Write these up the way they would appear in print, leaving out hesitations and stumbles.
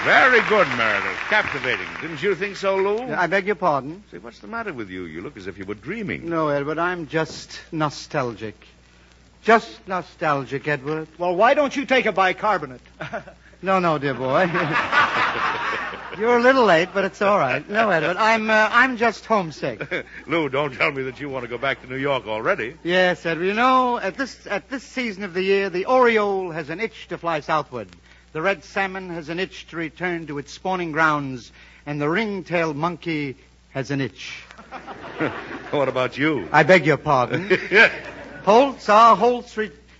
Very good, Meredith. Captivating. Didn't you think so, Lou? I beg your pardon? Say, what's the matter with you? You look as if you were dreaming. No, Edward, I'm just nostalgic. Just nostalgic, Edward. Well, why don't you take a bicarbonate? No, dear boy. You're a little late, but it's all right. No, Edward, I'm just homesick. Lou, don't tell me that you want to go back to New York already. Yes, Edward. You know, at this season of the year, the oriole has an itch to fly southward. The red salmon has an itch to return to its spawning grounds, and the ring-tailed monkey has an itch. What about you? I beg your pardon. Holtz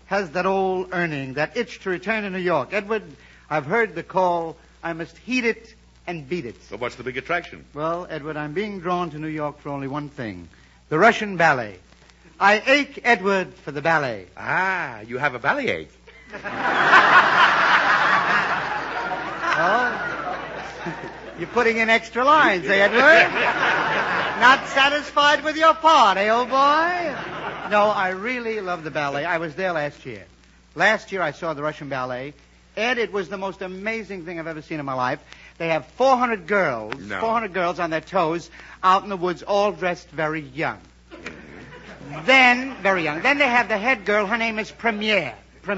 has that old earning, that itch to return to New York. Edward, I've heard the call. I must heed it and beat it. So what's the big attraction? Well, Edward, I'm being drawn to New York for only one thing. The Russian ballet. I ache, Edward, for the ballet. Ah, you have a ballet ache. Oh, you're putting in extra lines, eh, Edward? Not satisfied with your part, eh, old boy? No, I really love the ballet. I was there last year. Last year I saw the Russian ballet. Ed, it was the most amazing thing I've ever seen in my life. They have 400 girls, 400 girls on their toes, out in the woods, all dressed very young. Then they have the head girl. Her name is Premiere. Her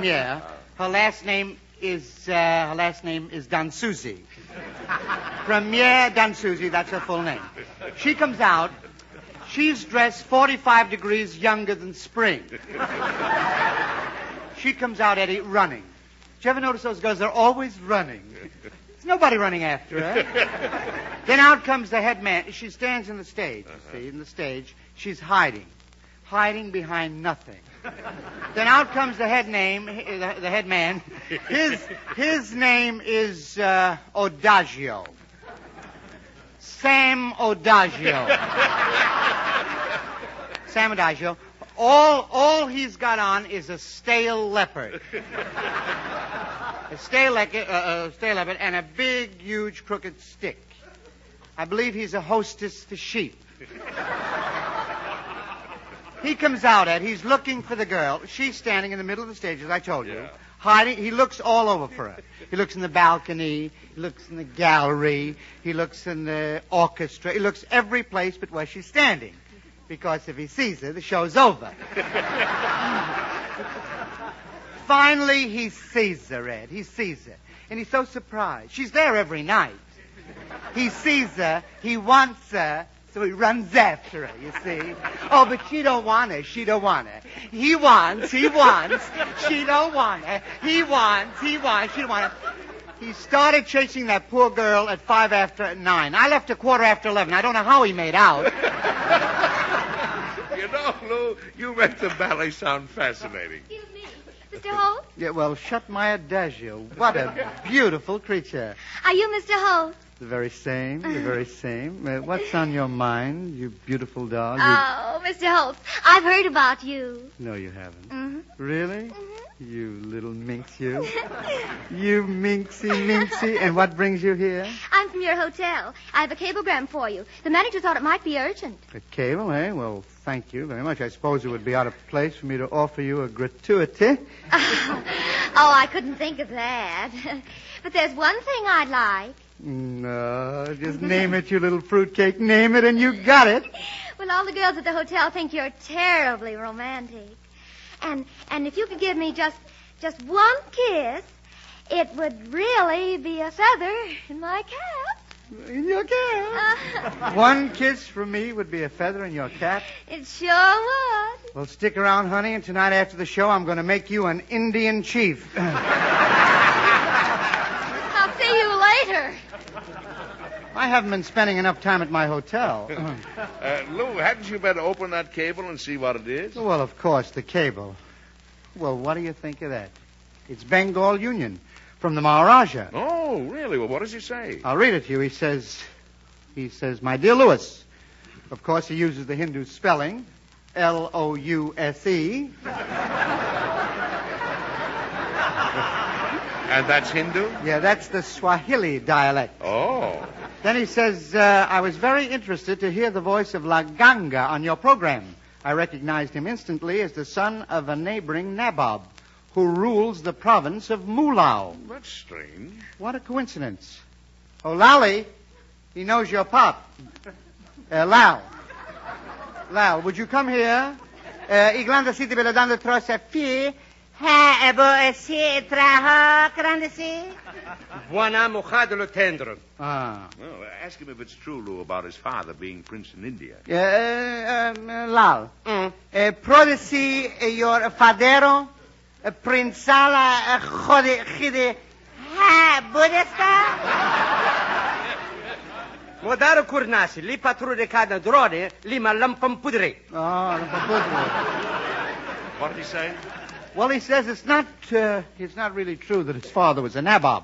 last name is Dansuzi. Premiere Dansuzi, that's her full name. She comes out. She's dressed 45 degrees younger than spring. She comes out, Eddie, running. Did you ever notice those girls? They're always running. There's nobody running after her. Then out comes the head man. She stands in the stage, you see, in the stage. She's hiding behind nothing. Then out comes the head man. His name is Odagio. Sam Odagio. Sam Odagio. All he's got on is a stale leopard. A stale leopard and a big, huge, crooked stick. I believe he's a hostess to sheep. He comes out, Ed. He's looking for the girl. She's standing in the middle of the stage, as I told you. Hiding. He looks all over for her. He looks in the balcony. He looks in the gallery. He looks in the orchestra. He looks every place but where she's standing. Because if he sees her, the show's over. Finally, he sees her, Ed. He sees her. And he's so surprised. She's there every night. He sees her. He wants her. So he runs after her, you see. Oh, but she don't want her. She don't want her. He wants. She don't want her. He wants. She don't want her. He started chasing that poor girl at 9:05. I left at 11:15. I don't know how he made out. You know, Lou, you make the ballet sound fascinating. Excuse me, Mr. Holt? Yeah, well, shut my adagio. What a beautiful creature. Are you Mr. Holt? The very same. What's on your mind, you beautiful dog? Oh, Mr. Holt, I've heard about you. No, you haven't. Mm-hmm. Really? Mm-hmm. You little minx, you. You minxy. And what brings you here? I'm from your hotel. I have a cablegram for you. The manager thought it might be urgent. A cable, eh? Well, thank you very much. I suppose it would be out of place for me to offer you a gratuity. Oh, I couldn't think of that. But there's one thing I'd like. No, just name it, you little fruitcake. Name it and you got it. Well, all the girls at the hotel think you're terribly romantic. And if you could give me just one kiss, it would really be a feather in my cap. In your cap? One kiss from me would be a feather in your cap? It sure would. Well, stick around, honey, and tonight after the show, I'm going to make you an Indian chief. I'll see you later. I haven't been spending enough time at my hotel. Lou, hadn't you better open that cable and see what it is? Well, of course, the cable. Well, what do you think of that? It's Bengal Union from the Maharaja. Oh, really? Well, what does he say? I'll read it to you. He says, my dear Louis. Of course, he uses the Hindu spelling, Louse. And that's Hindu? Yeah, that's the Swahili dialect. Oh. Then he says, I was very interested to hear the voice of La Ganga on your program. I recognized him instantly as the son of a neighboring nabob who rules the province of Mulao. That's strange. What a coincidence. Oh, Lally, he knows your pop. Lal, would you come here? Iglanda si te dando trossa fi. Ha, ebo si traho, grande si. Buona mojado lo tendro. Ah. Well, ask him if it's true, Lou, about his father being prince in India. Lal. Prodesi your fadero, prinsala chide, ha, budesta? Modaro kurnasi, li patru de cada drone, li malampam pudre. Oh, pudre. What did he say? Well, he says it's not really true that his father was a nabob.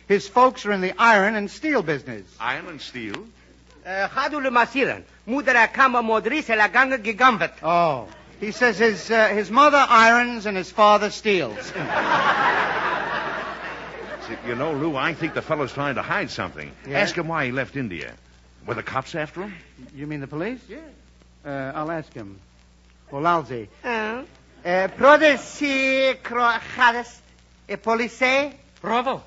His folks are in the iron and steel business. Iron and steel? Hadu le masiran, mudra kama modris la ganga gigamvet. Oh, he says his mother irons and his father steals. See, you know, Lou, I think the fellow's trying to hide something. Yeah? Ask him why he left India. Were the cops after him? You mean the police? Yeah. I'll ask him. Olalzi. Prodesi crochades e police? Bravo.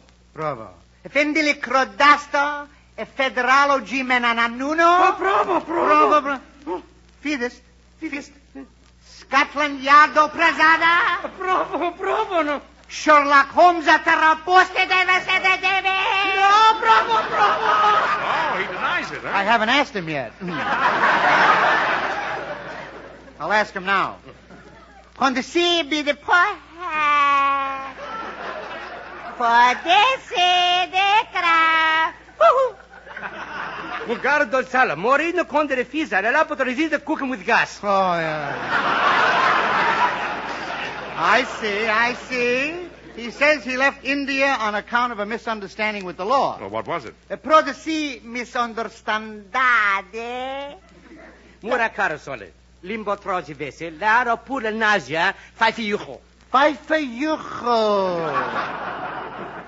Fendili crodasto e federalo gimenananuno? Oh, bravo. Fidest. Scotland Yardo prezada? Bravo, no. Sherlock Holmes a terraposte deve se de deve? No, bravo. Oh, he denies it, huh? I haven't asked him yet. I'll ask him now. Quando si be the Pode-se decra. Vulgar dolçala, morino conde de fisa, la potresida cooking with gas. Oh, yeah. I see. He says he left India on account of a misunderstanding with the law. Well, what was it? Prodesi misunderstandade. Mura carosole. Limbo trozi vese, laro pula nasia, faifiucho.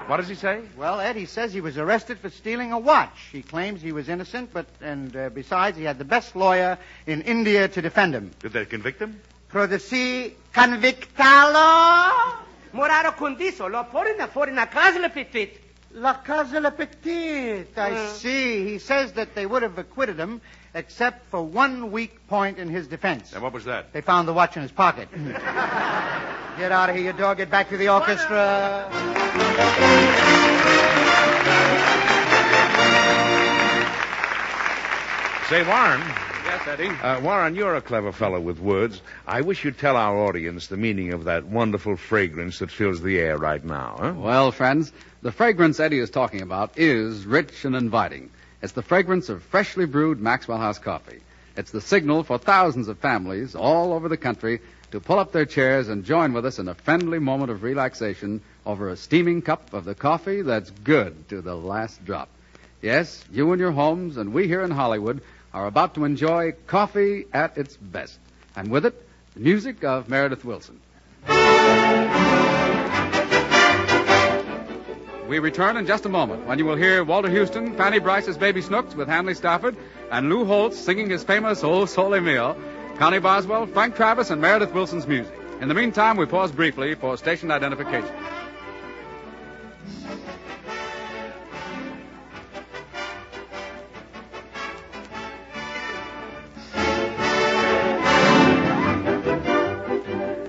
What does he say? Well, Ed, he says he was arrested for stealing a watch. He claims he was innocent, and besides, he had the best lawyer in India to defend him. Did they convict him? Prodesi convictalo. Moraro condiso, lo forina casa le petit. La casa le petit. I see. He says that they would have acquitted him, except for one weak point in his defense. And what was that? They found the watch in his pocket. Get out of here, you dog. Get back to the orchestra. Say, Warren. Yes, Eddie? Warren, you're a clever fellow with words. I wish you'd tell our audience the meaning of that wonderful fragrance that fills the air right now, huh? Well, friends, the fragrance Eddie is talking about is rich and inviting. It's the fragrance of freshly brewed Maxwell House coffee. It's the signal for thousands of families all over the country to pull up their chairs and join with us in a friendly moment of relaxation over a steaming cup of the coffee that's good to the last drop. Yes, you and your homes and we here in Hollywood are about to enjoy coffee at its best. And with it, the music of Meredith Willson. We return in just a moment when you will hear Walter Huston, Fanny Brice's Baby Snooks with Hanley Stafford, and Lou Holtz singing his famous O Sole Mio, Connie Boswell, Frank Travis, and Meredith Wilson's music. In the meantime, we pause briefly for station identification.